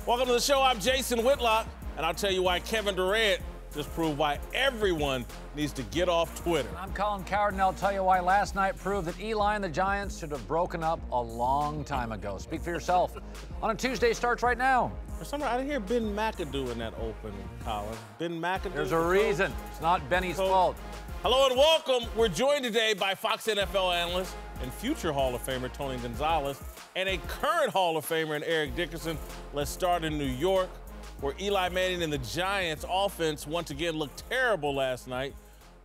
Welcome to the show. I'm Jason Whitlock, and I'll tell you why Kevin Durant just proved why everyone needs to get off Twitter. I'm Colin Cowherd, and I'll tell you why last night proved that Eli and the Giants should have broken up a long time ago. Speak for yourself. On a Tuesday starts right now. For some reason, I didn't hear Ben McAdoo in that opening, Colin. Ben McAdoo. There's a reason. It's not Benny's fault. Hello and welcome. We're joined today by Fox NFL analyst and future Hall of Famer Tony Gonzalez and a current Hall of Famer in Eric Dickerson. Let's start in New York, where Eli Manning and the Giants offense once again looked terrible last night,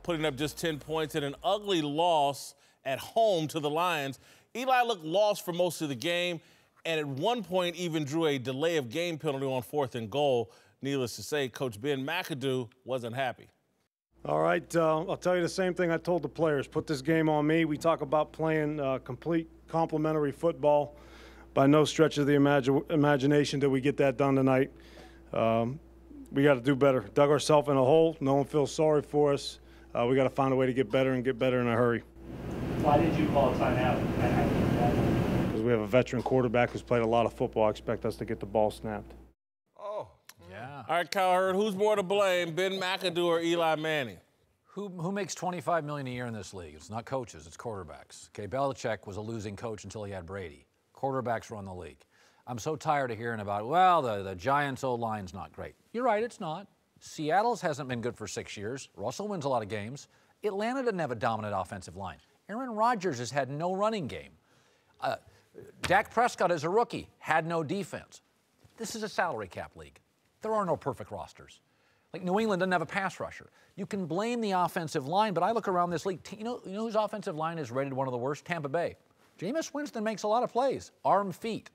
putting up just 10 points in an ugly loss at home to the Lions. Eli looked lost for most of the game, and at one point even drew a delay of game penalty on 4th and goal. Needless to say, Coach Ben McAdoo wasn't happy. All right, I'll tell you the same thing I told the players. Put this game on me. We talk about playing complete complementary football. By no stretch of the imagination did we get that done tonight. We got to do better. Dug ourselves in a hole. No one feels sorry for us. We got to find a way to get better and get better in a hurry. Why did you call a timeout? Because we have a veteran quarterback who's played a lot of football. I expect us to get the ball snapped. Oh. Yeah. All right, Cowherd, who's more to blame, Ben McAdoo or Eli Manning? Who makes $25 million a year in this league? It's not coaches, it's quarterbacks. Okay, Belichick was a losing coach until he had Brady. Quarterbacks run the league. I'm so tired of hearing about, well, the Giants' O-line's not great. You're right, it's not. Seattle's hasn't been good for 6 years. Russell wins a lot of games. Atlanta didn't have a dominant offensive line. Aaron Rodgers has had no running game. Dak Prescott, as a rookie, had no defense. This is a salary cap league. There are no perfect rosters. Like New England doesn't have a pass rusher. You can blame the offensive line, but I look around this league. You know whose offensive line is rated one of the worst? Tampa Bay. Jameis Winston makes a lot of plays. Arm, feet.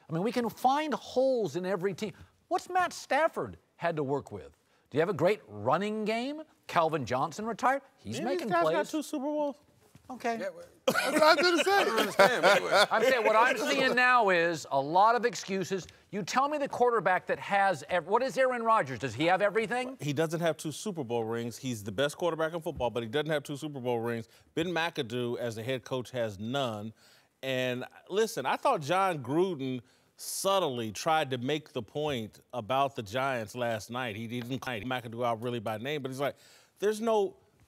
I mean, we can find holes in every team. What's Matt Stafford had to work with? Do you have a great running game? Calvin Johnson retired. He's making plays. Got 2 Super Bowls. Okay. Yeah, that's what I was going to say. I don't understand. I'm saying what I'm seeing now is a lot of excuses. You tell me the quarterback that has what is Aaron Rodgers? Does he have everything? He doesn't have 2 Super Bowl rings. He's the best quarterback in football, but he doesn't have 2 Super Bowl rings. Ben McAdoo, as the head coach, has none. And listen, I thought John Gruden subtly tried to make the point about the Giants last night. He didn't call McAdoo out really by name, but he's like,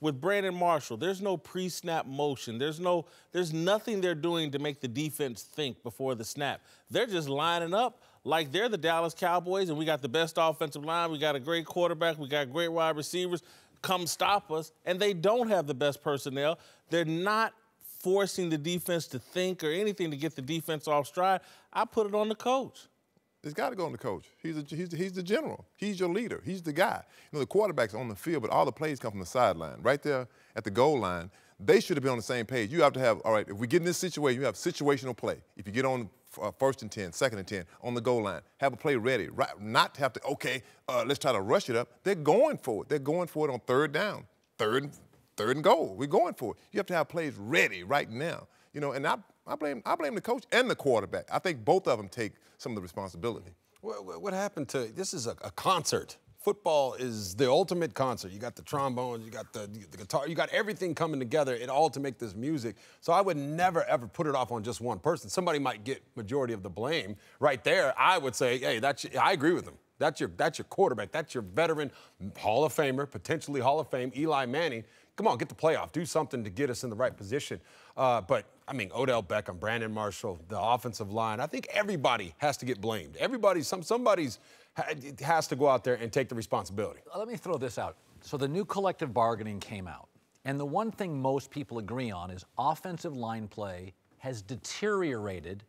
with Brandon Marshall, there's no pre-snap motion. There's nothing they're doing to make the defense think before the snap. They're just lining up like they're the Dallas Cowboys, and we got the best offensive line. We got a great quarterback. We got great wide receivers. Come stop us. And they don't have the best personnel. They're not forcing the defense to think or anything to get the defense off stride. I put it on the coach. It's got to go on the coach. He's the general. He's your leader. He's the guy. You know, the quarterback's on the field, but all the plays come from the sideline. Right there at the goal line, they should have been on the same page. You have to have, all right, if we get in this situation, you have situational play. If you get on 1st and 10, 2nd and 10, on the goal line, have a play ready. Right, not have to, okay, let's try to rush it up. They're going for it. They're going for it on 3rd down, third and goal. We're going for it. You have to have plays ready right now. You know, and I blame the coach and the quarterback. I think both of them take some of the responsibility. What happened to this? Is a concert. Football is the ultimate concert. You got the trombones, you got the guitar, you got everything coming together, it all to make this music. So I would never, ever put it off on just one person. Somebody might get majority of the blame. Right there, I would say, hey, I agree with them. That's your quarterback. That's your veteran Hall of Famer, potentially Hall of Fame, Eli Manning. Come on, get the playoff. Do something to get us in the right position. But, I mean, Odell Beckham, Brandon Marshall, the offensive line, I think everybody has to get blamed. Somebody's has to go out there and take the responsibility. Let me throw this out. So the new collective bargaining came out. And the one thing most people agree on is offensive line play has deteriorated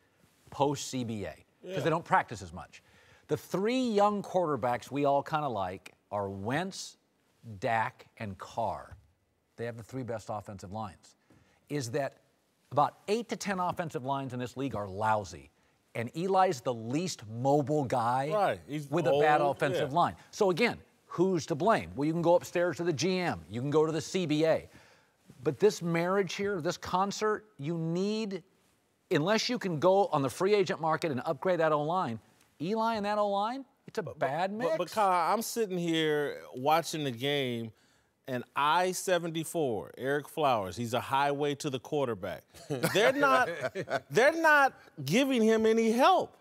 post-CBA because they don't practice as much. The 3 young quarterbacks we all kind of like are Wentz, Dak, and Carr. They have the 3 best offensive lines. Is that about 8 to 10 offensive lines in this league are lousy. And Eli's the least mobile guy with a bad offensive line. So again, who's to blame? Well, you can go upstairs to the GM. You can go to the CBA. But this marriage here, this concert, you need, unless you can go on the free agent market and upgrade that O-line, Eli and that O-line, it's a bad mix. But Kyle, I'm sitting here watching the game, and I-74, Eric Flowers, he's a highway to the quarterback. They're not giving him any help.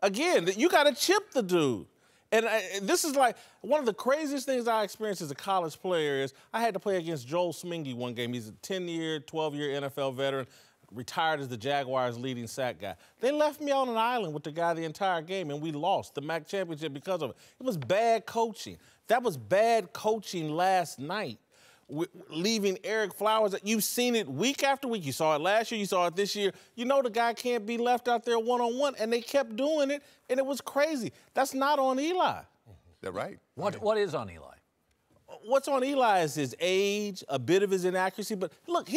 Again, you got to chip the dude. And this is like one of the craziest things I experienced as a college player is I had to play against Joel Smingy one game. He's a 10-year, 12-year NFL veteran, retired as the Jaguars' leading sack guy. They left me on an island with the guy the entire game, and we lost the MAC championship because of it. It was bad coaching. That was bad coaching last night. Leaving Eric Flowers. You've seen it week after week. You saw it last year. You saw it this year. You know the guy can't be left out there one-on-one, and they kept doing it, and it was crazy. That's not on Eli. They're right. What is on Eli? What's on Eli is his age, a bit of his inaccuracy. But look,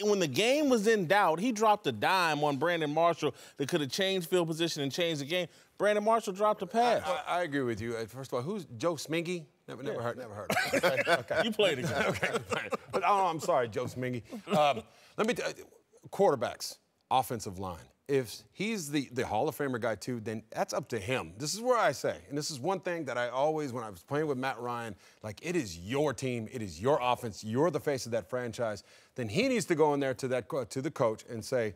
when the game was in doubt, he dropped a dime on Brandon Marshall that could have changed field position and changed the game. Brandon Marshall dropped a pass. I agree with you. First of all, who's Joe Smingy? Never heard. Okay. You played again. Okay. But I'm sorry, Joe Smingy. Let me tell you, quarterbacks, offensive line. If he's the Hall of Famer guy too, then that's up to him. This is where I say, and this is one thing that I always, when I was playing with Matt Ryan, like it is your team, it is your offense, you're the face of that franchise. Then he needs to go in there to the coach and say,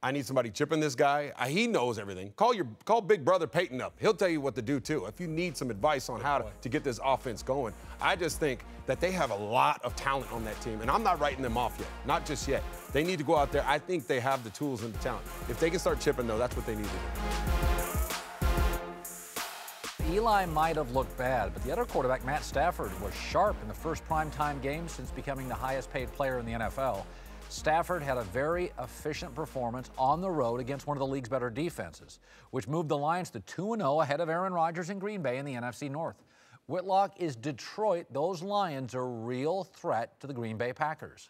I need somebody chipping this guy. He knows everything. Call Big Brother Peyton up. He'll tell you what to do too. If you need some advice on how to get this offense going, I just think that they have a lot of talent on that team, and I'm not writing them off yet. Not just yet. They need to go out there. I think they have the tools and the talent. If they can start chipping, though, that's what they need to do. Eli might have looked bad, but the other quarterback, Matt Stafford, was sharp in the first primetime game since becoming the highest-paid player in the NFL. Stafford had a very efficient performance on the road against one of the league's better defenses, which moved the Lions to 2-0 ahead of Aaron Rodgers and Green Bay in the NFC North. Whitlock, is Detroit, those Lions, a real threat to the Green Bay Packers?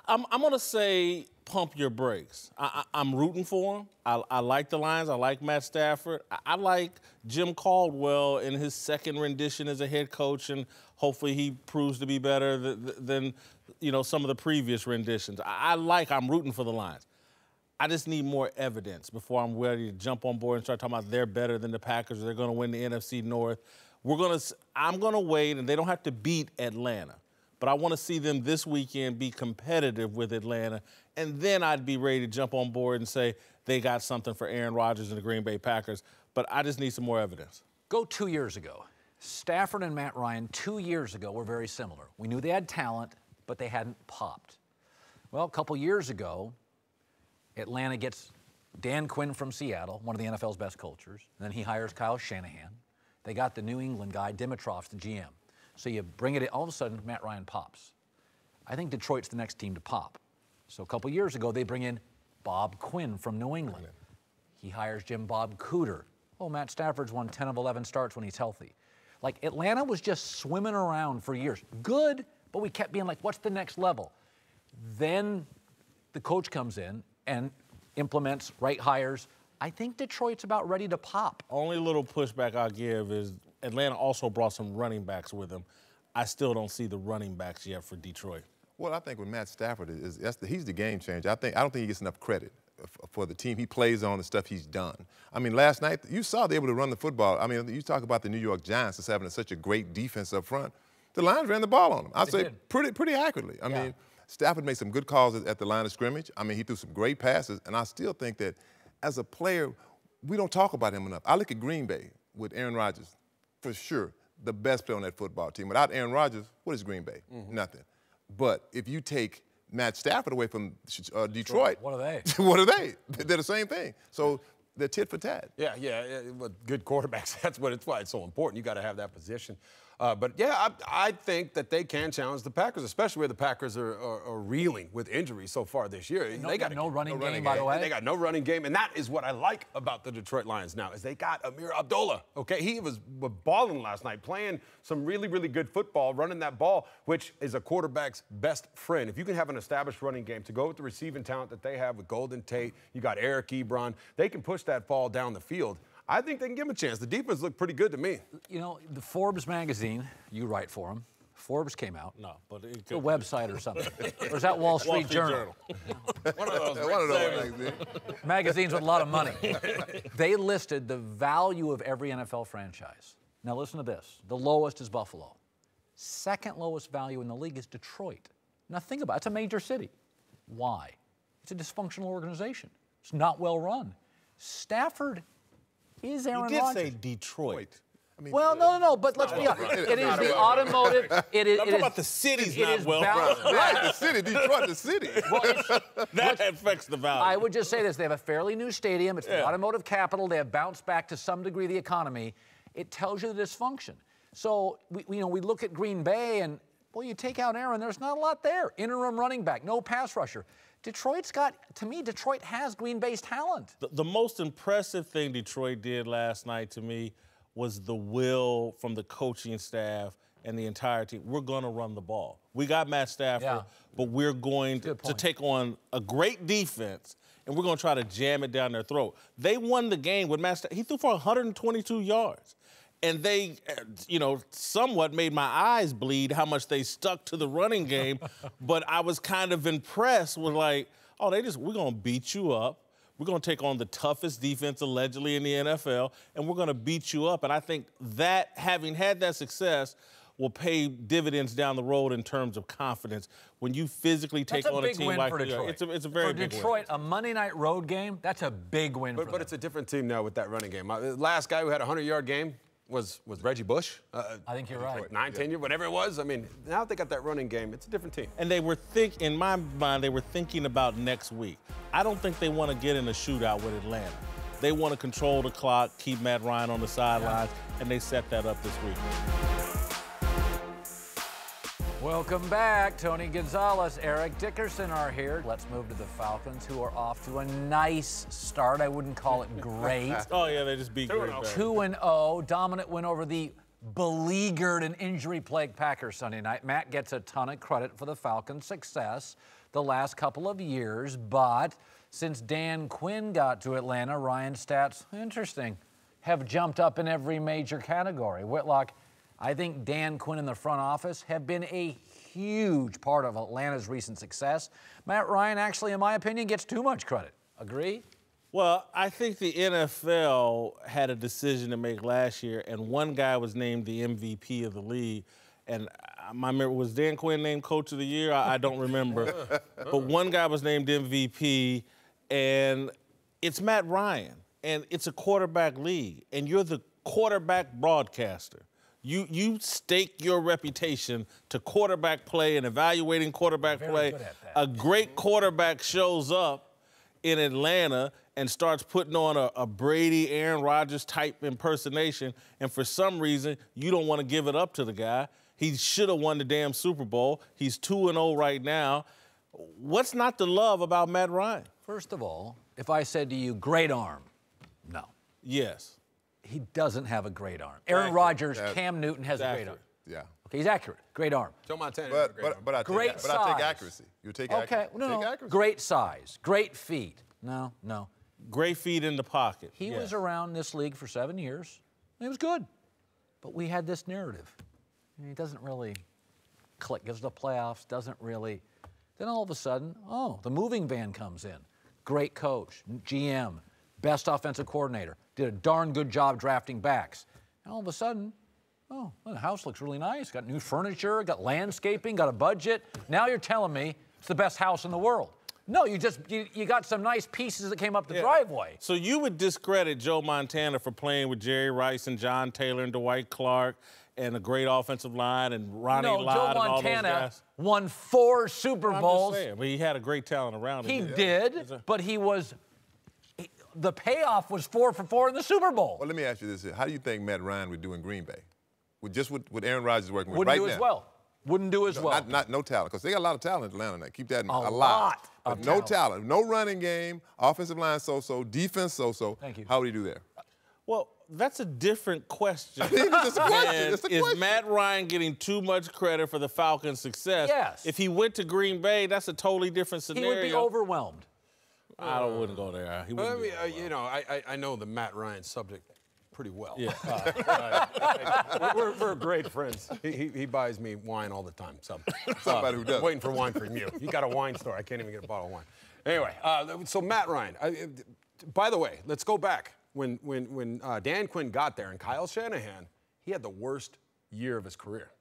I'm going to say pump your brakes. I'm rooting for them. I like the Lions. I like Matt Stafford. I like Jim Caldwell in his second rendition as a head coach, and hopefully he proves to be better than some of the previous renditions. I'm rooting for the Lions. I just need more evidence before I'm ready to jump on board and start talking about they're better than the Packers or they're going to win the NFC North. I'm going to wait, and they don't have to beat Atlanta. But I want to see them this weekend be competitive with Atlanta, and then I'd be ready to jump on board and say they got something for Aaron Rodgers and the Green Bay Packers. But I just need some more evidence. Go 2 years ago. Stafford and Matt Ryan 2 years ago were very similar. We knew they had talent, but they hadn't popped. Well, a couple years ago, Atlanta gets Dan Quinn from Seattle, one of the NFL's best coaches, and then he hires Kyle Shanahan. They got the New England guy, Dimitroff, the GM. So you bring it in, all of a sudden, Matt Ryan pops. I think Detroit's the next team to pop. So a couple years ago, they bring in Bob Quinn from New England. He hires Jim Bob Cooter. Oh, Matt Stafford's won 10 of 11 starts when he's healthy. Like, Atlanta was just swimming around for years. Good, but we kept being like, what's the next level? Then the coach comes in and implements right hires. I think Detroit's about ready to pop. Only little pushback I'll give is Atlanta also brought some running backs with them. I still don't see the running backs yet for Detroit. Well, I think with Matt Stafford, he's the game changer. I don't think he gets enough credit for the team he plays on, the stuff he's done. I mean, last night, you saw they were able to run the football. I mean, you talk about the New York Giants as having such a great defense up front. The Lions ran the ball on them. I'd say pretty accurately. I mean, Stafford made some good calls at the line of scrimmage. I mean, he threw some great passes, and I still think that as a player, we don't talk about him enough. I look at Green Bay with Aaron Rodgers, for sure, the best player on that football team. Without Aaron Rodgers, what is Green Bay? Nothing. But if you take Matt Stafford away from Detroit, what are they? What are they? They're the same thing. So they're tit for tat. Yeah. Well, good quarterbacks, that's why it's so important. You got to have that position. But yeah, I think that they can challenge the Packers, especially where the Packers are reeling with injuries so far this year. They got no running game, by the way. They got no running game, and that is what I like about the Detroit Lions now, is they got Amir Abdullah. Okay, he was balling last night, playing some really, really good football, running that ball, which is a quarterback's best friend. If you can have an established running game to go with the receiving talent that they have with Golden Tate, you got Eric Ebron, they can push that ball down the field. I think they can give him a chance. The defense looked pretty good to me. You know, the Forbes magazine, you write for them. Forbes came out. No, but it's a website or something. Or is that Wall Street Journal? One of those magazines. Magazines with a lot of money. They listed the value of every NFL franchise. Now listen to this. The lowest is Buffalo. Second lowest value in the league is Detroit. Now think about it. It's a major city. Why? It's a dysfunctional organization. It's not well run. Stafford is Aaron You did Rodgers. say Detroit. I mean, Well, no, but let's be honest. It is the automotive. It is. I'm talking about the city's it not is well balanced. run. right, the city, Detroit, the city. Well, That affects the value. I would just say this: they have a fairly new stadium. It's the Yeah. automotive capital. They have bounced back to some degree the economy. It tells you the dysfunction. So we look at Green Bay and you take out Aaron. There's not a lot there. Interim running back, no pass rusher. Detroit has Green Bay's talent. The most impressive thing Detroit did last night to me was the will from the coaching staff and the entire team. We're going to run the ball. We got Matt Stafford, but we're going to take on a great defense, and we're going to try to jam it down their throat. They won the game with Matt Stafford. He threw for 122 yards. And they, somewhat made my eyes bleed how much they stuck to the running game. But I was kind of impressed with we're going to beat you up. We're going to take on the toughest defense allegedly in the NFL, and we're going to beat you up. And I think that, having had that success, will pay dividends down the road in terms of confidence. When you physically take on a team like Detroit. It's a very big win. For Detroit, a Monday night road game, that's a big win for them. But it's a different team now with that running game. The last guy who had a 100-yard game was Reggie Bush. I think you're right. 9, 10 years, whatever it was. I mean, now they got that running game. It's a different team. And they were in my mind, they were thinking about next week. I don't think they want to get in a shootout with Atlanta. They want to control the clock, keep Matt Ryan on the sidelines, and they set that up this week. Welcome back. Tony Gonzalez, Eric Dickerson are here. Let's move to the Falcons, who are off to a nice start. I wouldn't call it great. Oh, yeah, they just beat Green Bay. 2-0, dominant win over the beleaguered and injury-plagued Packers Sunday night. Matt gets a ton of credit for the Falcons' success the last couple of years, but since Dan Quinn got to Atlanta, Ryan's stats, interesting, have jumped up in every major category. Whitlock, I think Dan Quinn and the front office have been a huge part of Atlanta's recent success. Matt Ryan actually, in my opinion, gets too much credit. Agree? Well, I think the NFL had a decision to make last year, and one guy was named the MVP of the league. And my memory was Dan Quinn named Coach of the Year? I don't remember. But one guy was named MVP, and it's Matt Ryan. And it's a quarterback league, and you're the quarterback broadcaster. You stake your reputation to quarterback play and evaluating quarterback play. A great quarterback shows up in Atlanta and starts putting on a Brady, Aaron Rodgers type impersonation, and for some reason, you don't want to give it up to the guy. He should have won the damn Super Bowl. He's 2-0 right now. What's not to love about Matt Ryan? First of all, if I said to you, great arm, no. Yes. He doesn't have a great arm. Aaron Rodgers, Cam Newton has a great arm. Yeah. Okay, he's accurate. Great arm. Joe Montana. But I take accuracy. You take accuracy. Okay, no. Take accuracy. Great size, great feet. No. Great feet in the pocket. He was around this league for 7 years. He was good. But we had this narrative. He doesn't really click. Gets to the playoffs, doesn't really. Then all of a sudden, the moving van comes in. Great coach, GM, best offensive coordinator. Did a darn good job drafting backs. And all of a sudden, the house looks really nice. Got new furniture, got landscaping, got a budget. Now you're telling me it's the best house in the world. No, you got some nice pieces that came up the driveway. So you would discredit Joe Montana for playing with Jerry Rice and John Taylor and Dwight Clark and a great offensive line and Ronnie Lott and all those guys? Joe Montana won 4 Super Bowls. I'm just saying, but he had a great talent around him. He did, but the payoff was 4 for 4 in the Super Bowl. Well, let me ask you this here. How do you think Matt Ryan would do in Green Bay? With Aaron Rodgers working with Wouldn't right do now? as well. Wouldn't do as well. No talent, because they got a lot of talent in Atlanta now. Keep that in mind. A lot of But no talent. No running game, offensive line so-so, defense so-so. Thank you. How would he do there? Well, that's a different question. It's a question. It's a Is question. Matt Ryan getting too much credit for the Falcons' success? Yes. If he went to Green Bay, that's a totally different He scenario. would be overwhelmed. I wouldn't go there. He wouldn't be overwhelmed. I know the Matt Ryan subject pretty well. Yeah. We're great friends. He buys me wine all the time. So Somebody who does. I'm waiting for wine from you. You got a wine store. I can't even get a bottle of wine. Anyway, so Matt Ryan. By the way, let's go back. When Dan Quinn got there and Kyle Shanahan, he had the worst year of his career.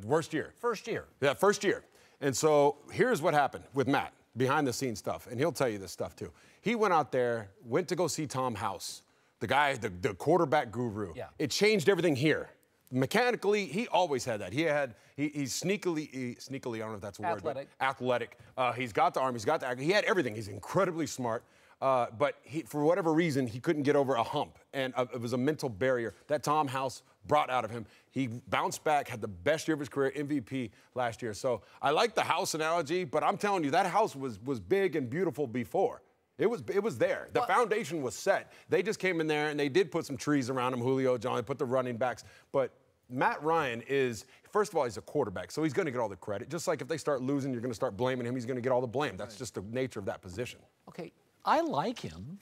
Worst year. First year. Yeah, first year. And so here's what happened with Matt, behind the scenes stuff, and he'll tell you this stuff too. He went out there, went to go see Tom House, the guy, the quarterback guru. Yeah. It changed everything here. Mechanically, he always had that. He's sneakily, I don't know if that's a word. Athletic. Athletic. He's got the arm. He's got the. He had everything. He's incredibly smart. But for whatever reason, he couldn't get over a hump, and it was a mental barrier that Tom House brought out of him. He bounced back, had the best year of his career, MVP last year. So I like the house analogy, but I'm telling you, that house was big and beautiful before. It was there. The foundation was set. They just came in there and they did put some trees around him, Julio Jones, they put the running backs. But Matt Ryan is, first of all, he's a quarterback, so he's going to get all the credit. Just like if they start losing, you're going to start blaming him. He's going to get all the blame. That's just the nature of that position. Okay, I like him.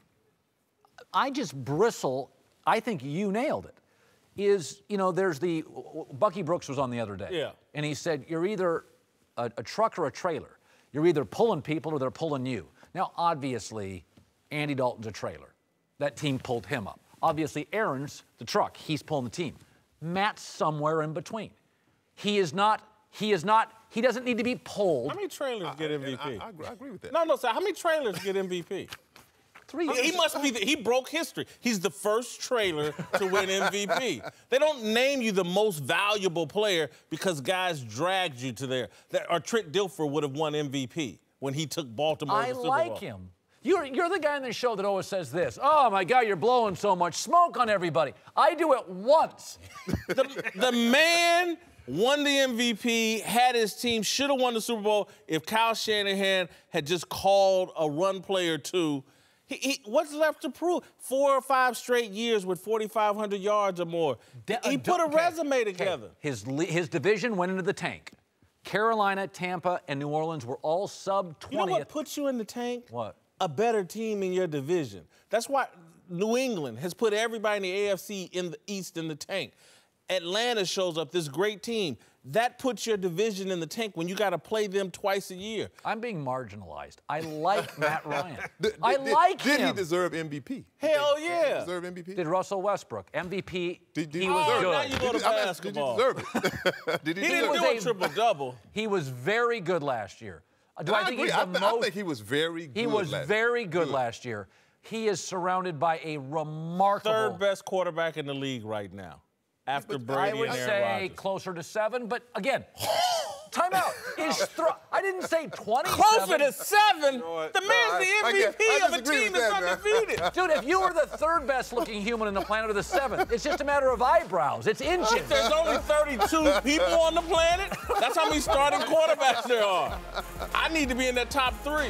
I just bristle. I think you nailed it. There's Bucky Brooks was on the other day. Yeah. And he said, you're either a truck or a trailer. You're either pulling people or they're pulling you. Now, obviously, Andy Dalton's a trailer. That team pulled him up. Obviously, Aaron's the truck. He's pulling the team. Matt's somewhere in between. He doesn't need to be pulled. How many trailers get MVP? I agree with that. No, sir. How many trailers get MVP? 3 years. He must be. He broke history. He's the first trailer to win MVP. They don't name you the most valuable player because guys dragged you to there. Or Trent Dilfer would have won MVP when he took Baltimore to the Super Bowl. I like him. You're the guy on the show that always says this. Oh, my God, you're blowing so much smoke on everybody. I do it once. The man won the MVP, had his team, should have won the Super Bowl if Kyle Shanahan had just called a run play or two. What's left to prove? 4 or 5 straight years with 4,500 yards or more. He put a resume together. His division went into the tank. Carolina, Tampa, and New Orleans were all sub-20. You know what puts you in the tank? What? A better team in your division. That's why New England has put everybody in the AFC in the East in the tank. Atlanta shows up, this great team. That puts your division in the tank when you got to play them twice a year. I'm being marginalized. I like Matt Ryan. I like him. Did he deserve MVP? Hell yeah. Did he deserve MVP? Did Russell Westbrook. MVP, Did he he was deserve good. Now you go to basketball. Did he deserve it? Did he He deserve didn't it? do a triple-double. He was very good last year. Do I think agree. he's the most? I think he was very good. He was very good last year. He is surrounded by a remarkable. Third best quarterback in the league right now, after Brady I would and Aaron say Rodgers. closer to 7, but again, timeout. I didn't say 20. Closer to 7? what? The man's the MVP of a disagree team with that's that, man. undefeated. Dude, if you were the 3rd best looking human on the planet or the 7th, it's just a matter of eyebrows. It's inches. There's only 32 people on the planet. That's how many starting quarterbacks there are. I need to be in that top 3.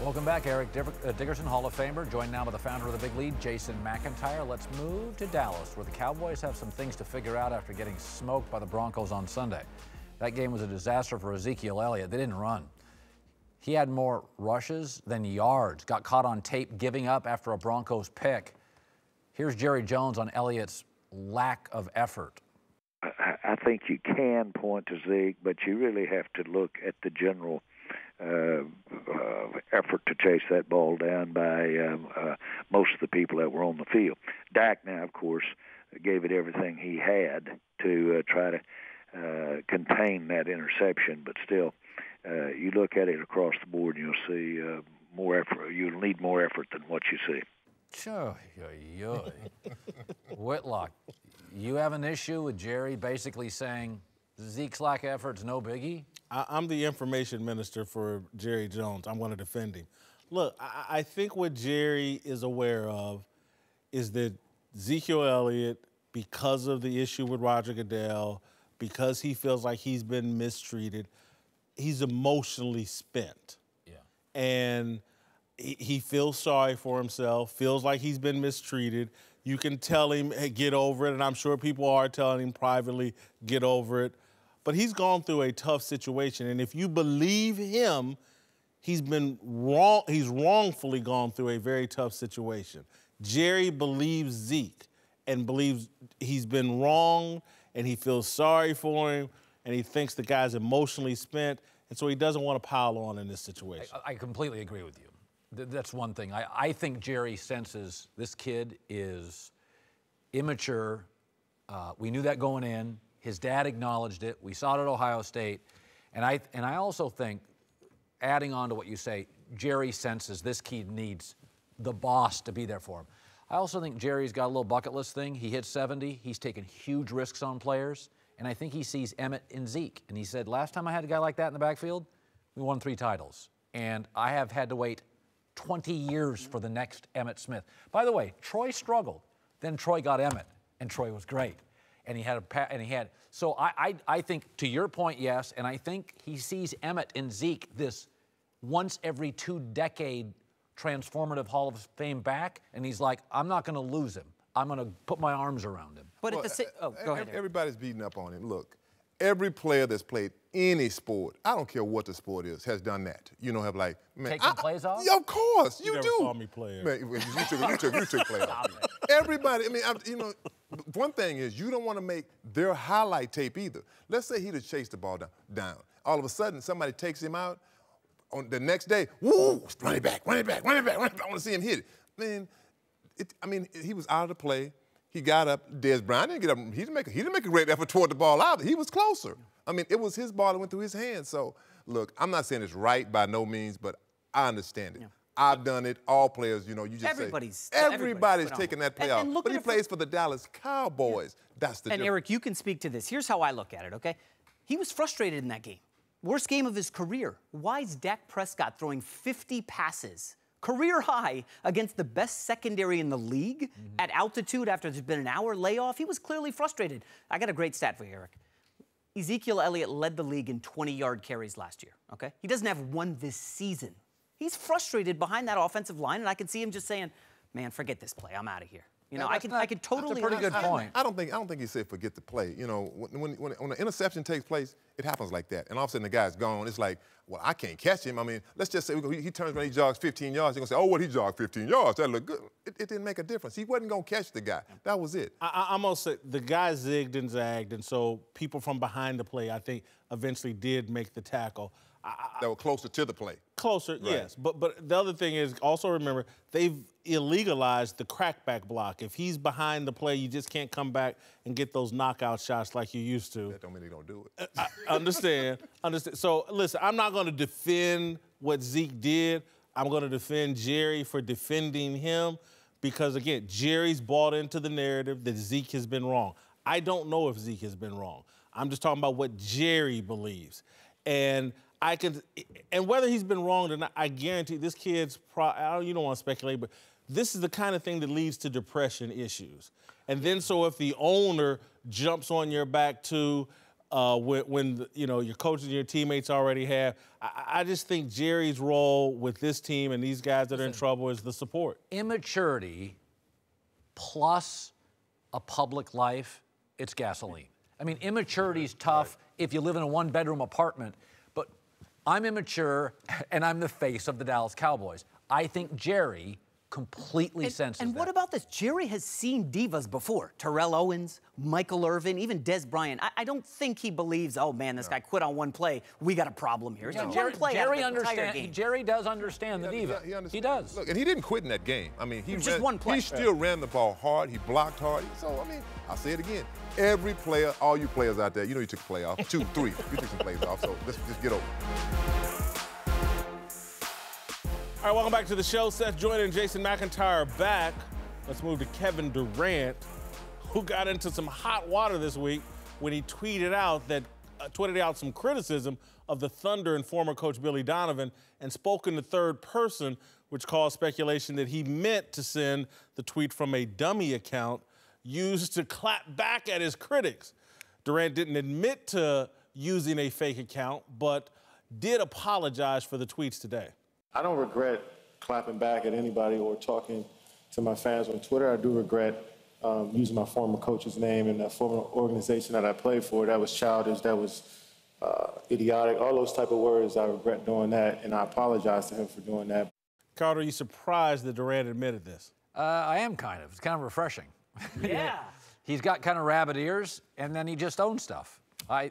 Welcome back, Eric Dickerson, Hall of Famer, joined now by the founder of the Big Lead, Jason McIntyre. Let's move to Dallas, where the Cowboys have some things to figure out after getting smoked by the Broncos on Sunday. That game was a disaster for Ezekiel Elliott. They didn't run. He had more rushes than yards, got caught on tape giving up after a Broncos pick. Here's Jerry Jones on Elliott's lack of effort. I think you can point to Zeke, but you really have to look at the general effort to chase that ball down by most of the people that were on the field. Dak now, of course, gave it everything he had to try to contain that interception, but still, you look at it across the board and you'll see more effort. You'll need more effort than what you see. Whitlock, you have an issue with Jerry basically saying Zeke's lack of effort's no biggie? I'm the information minister for Jerry Jones. I'm going to defend him. Look, I think what Jerry is aware of is that Ezekiel Elliott, because of the issue with Roger Goodell, because he feels like he's been mistreated, he's emotionally spent. Yeah. And he feels sorry for himself, feels like he's been mistreated. You can tell him, hey, get over it, and I'm sure people are telling him privately, get over it. But he's gone through a tough situation, and if you believe him, he's wrongfully gone through a very tough situation. Jerry believes Zeke and believes he's been wrong, and he feels sorry for him, and he thinks the guy's emotionally spent, and so he doesn't want to pile on in this situation. I completely agree with you. That's one thing. I think Jerry senses this kid is immature. We knew that going in. His dad acknowledged it. We saw it at Ohio State. And I also think, adding on to what you say, Jerry senses this kid needs the boss to be there for him. I also think Jerry's got a little bucket list thing. He hit 70. He's taken huge risks on players. And I think he sees Emmett and Zeke. And he said, last time I had a guy like that in the backfield, we won 3 titles. And I have had to wait 20 years for the next Emmitt Smith. By the way, Troy struggled. Then Troy got Emmett, and Troy was great. And he had so I think, to your point, yes, and I think he sees Emmett and Zeke, this once every 2-decade transformative Hall of Fame back, and he's like, I'm not going to lose him. I'm going to put my arms around him. But at the same, go ahead. Everybody's beating up on him. Look, every player that's played any sport, I don't care what the sport is, has done that. You know, have like, man, Take some plays off? Yeah, of course, you never do. saw me play. Man, you took plays off. Everybody, I mean, you know, one thing is you don't want to make their highlight tape either. Let's say he'd have chased the ball down. All of a sudden, somebody takes him out. On the next day, woo, run it back. I want to see him hit it. Man, he was out of the play. He got up. Des Bryant didn't get up. He didn't make a great effort toward the ball out. He was closer. I mean, it was his ball that went through his hands. So, look, I'm not saying it's right by no means, but I understand it. Yeah. I've done it. All players, you know, you just everybody's taking that play out. But he plays for the Dallas Cowboys. Yeah. That's the difference. And, Eric, you can speak to this. Here's how I look at it, okay? He was frustrated in that game. Worst game of his career. Why is Dak Prescott throwing 50 passes, career high, against the best secondary in the league at altitude after there's been an hour layoff? He was clearly frustrated. I got a great stat for you, Eric. Ezekiel Elliott led the league in 20-yard carries last year, okay? He doesn't have one this season. He's frustrated behind that offensive line, and I can see him just saying, man, forget this play. I'm out of here. You know, I could totally. That's a pretty good point. I don't think he said forget the play. You know, when an interception takes place, it happens like that, and all of a sudden the guy's gone. It's like, well, I can't catch him. I mean, let's just say he turns around, he jogs 15 yards. You're gonna say, oh, well, he jogged 15 yards. That looked good. It didn't make a difference. He wasn't gonna catch the guy. That was it. I'm gonna say the guy zigged and zagged, and so people from behind the play, I think, eventually did make the tackle. That were closer to the play. Closer, right. Yes. But the other thing is, also remember, they've illegalized the crackback block. If he's behind the play, you just can't come back and get those knockout shots like you used to. That don't mean they don't do it. I understand. So, listen, I'm not going to defend what Zeke did. I'm going to defend Jerry for defending him because, again, Jerry's bought into the narrative that Zeke has been wrong. I don't know if Zeke has been wrong. I'm just talking about what Jerry believes. And whether he's been wrong or not, I guarantee this kid's, you don't want to speculate, but this is the kind of thing that leads to depression issues. And then so if the owner jumps on your back too, when your coaches and your teammates already have, I just think Jerry's role with this team and these guys that are in trouble is the support. Immaturity plus a public life, it's gasoline. I mean, immaturity is tough if you live in a one-bedroom apartment. I'm immature, and I'm the face of the Dallas Cowboys. I think Jerry completely senses that. And what about this? Jerry has seen divas before. Terrell Owens, Michael Irvin, even Des Bryant. I don't think he believes, oh, man, this guy quit on one play. We got a problem here. No. Jerry does understand the diva. He does. Look, and he didn't quit in that game. I mean, just one play. He still ran the ball hard. He blocked hard. So, I mean, I'll say it again. Every player, all you players out there, you know you took a play off. 2, 3. You took some plays off, so let's just get over it. All right, welcome back to the show. Seth Joyner and Jason McIntyre back. Let's move to Kevin Durant, who got into some hot water this week when he tweeted out some criticism of the Thunder and former coach Billy Donovan and spoke in the third person, which caused speculation that he meant to send the tweet from a dummy account used to clap back at his critics. Durant didn't admit to using a fake account, but did apologize for the tweets today. I don't regret clapping back at anybody or talking to my fans on Twitter. I do regret using my former coach's name and that former organization that I played for. That was childish, that was idiotic, all those type of words. I regret doing that, and I apologize to him for doing that. Carter, are you surprised that Durant admitted this? I am kind of. It's kind of refreshing. Yeah. He's got kind of rabbit ears, and then he just owns stuff.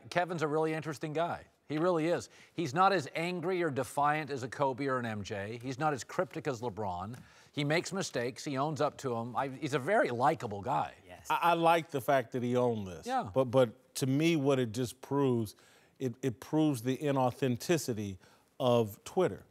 Kevin's a really interesting guy. He really is. He's not as angry or defiant as a Kobe or an MJ. He's not as cryptic as LeBron. He makes mistakes. He owns up to them. He's a very likable guy. Yes. I like the fact that he owned this. Yeah. But to me, what it just proves, it proves the inauthenticity of Twitter.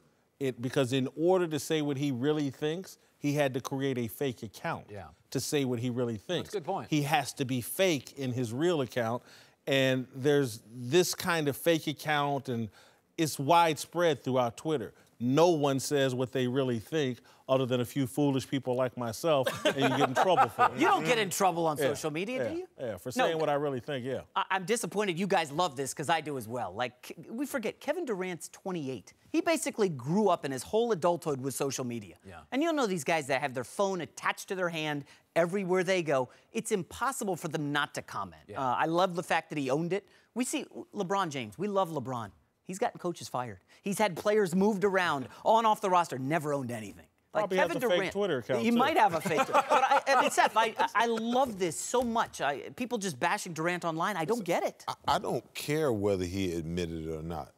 Because in order to say what he really thinks, he had to create a fake account to say what he really thinks. That's a good point. He has to be fake in his real account, and there's this kind of fake account, and it's widespread throughout Twitter. No one says what they really think other than a few foolish people like myself, and you get in trouble for it. You don't get in trouble on social media, do you? Yeah, for saying what I really think, yeah. I'm disappointed you guys love this because I do as well. Like, we forget, Kevin Durant's 28. He basically grew up in his whole adulthood with social media. Yeah. And you'll know these guys that have their phone attached to their hand everywhere they go. It's impossible for them not to comment. Yeah. I love the fact that he owned it. We see LeBron James. We love LeBron. He's gotten coaches fired. He's had players moved around, on off the roster, never owned anything. Like Probably Kevin has a Durant, fake Twitter account, he too. might have a fake. But I mean, Seth, I love this so much. People just bashing Durant online. I don't get it. I don't care whether he admitted it or not.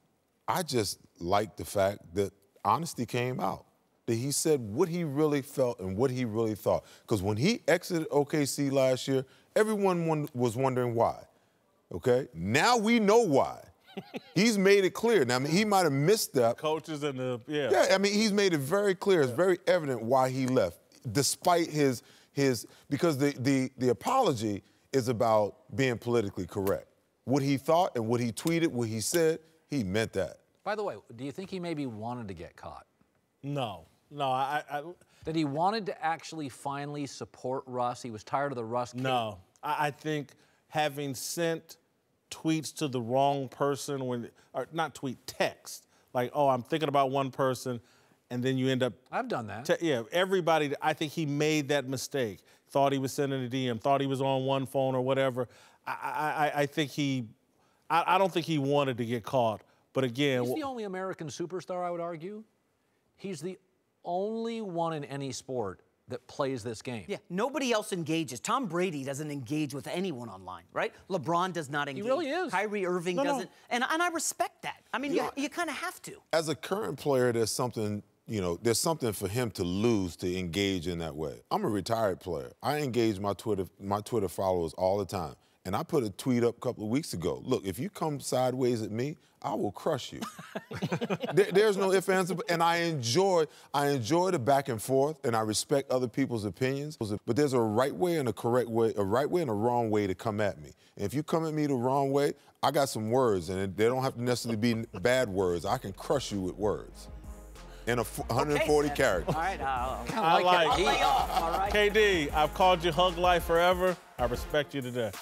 I just like the fact that honesty came out. That he said what he really felt and what he really thought. Because when he exited OKC last year, everyone was wondering why. Okay? Now we know why. He's made it clear. Now, I mean, he might have missed that. Coaches and the, Yeah, I mean, he's made it very clear. It's very evident why he left, despite his because the apology is about being politically correct. What he thought and what he tweeted, what he said, he meant that. By the way, do you think he maybe wanted to get caught? No. That he wanted to actually finally support Russ? He was tired of the Russ kid? No. I think having sent tweets to the wrong person or not tweet, text. Like, oh, I'm thinking about one person, and then you end up. I've done that. Everybody, I think he made that mistake. Thought he was sending a DM, thought he was on one phone or whatever. I think I don't think he wanted to get caught. But again. He's the only American superstar, I would argue. He's the only one in any sport that plays this game. Yeah, nobody else engages. Tom Brady doesn't engage with anyone online, right? LeBron does not engage. He really is. Kyrie Irving doesn't. And I respect that. I mean, you kind of have to. As a current player, there's something for him to lose to engage in that way. I'm a retired player. I engage my Twitter followers all the time. And I put a tweet up a couple of weeks ago. Look, if you come sideways at me, I will crush you. There's no ifs, ands, and I enjoy the back and forth, and I respect other people's opinions. But there's a right way and a correct way, a right way and a wrong way to come at me. And if you come at me the wrong way, I got some words, and they don't have to necessarily be bad words. I can crush you with words. In 140 characters. All right, I like it. All right. KD, I've called you Hug Life forever. I respect you today.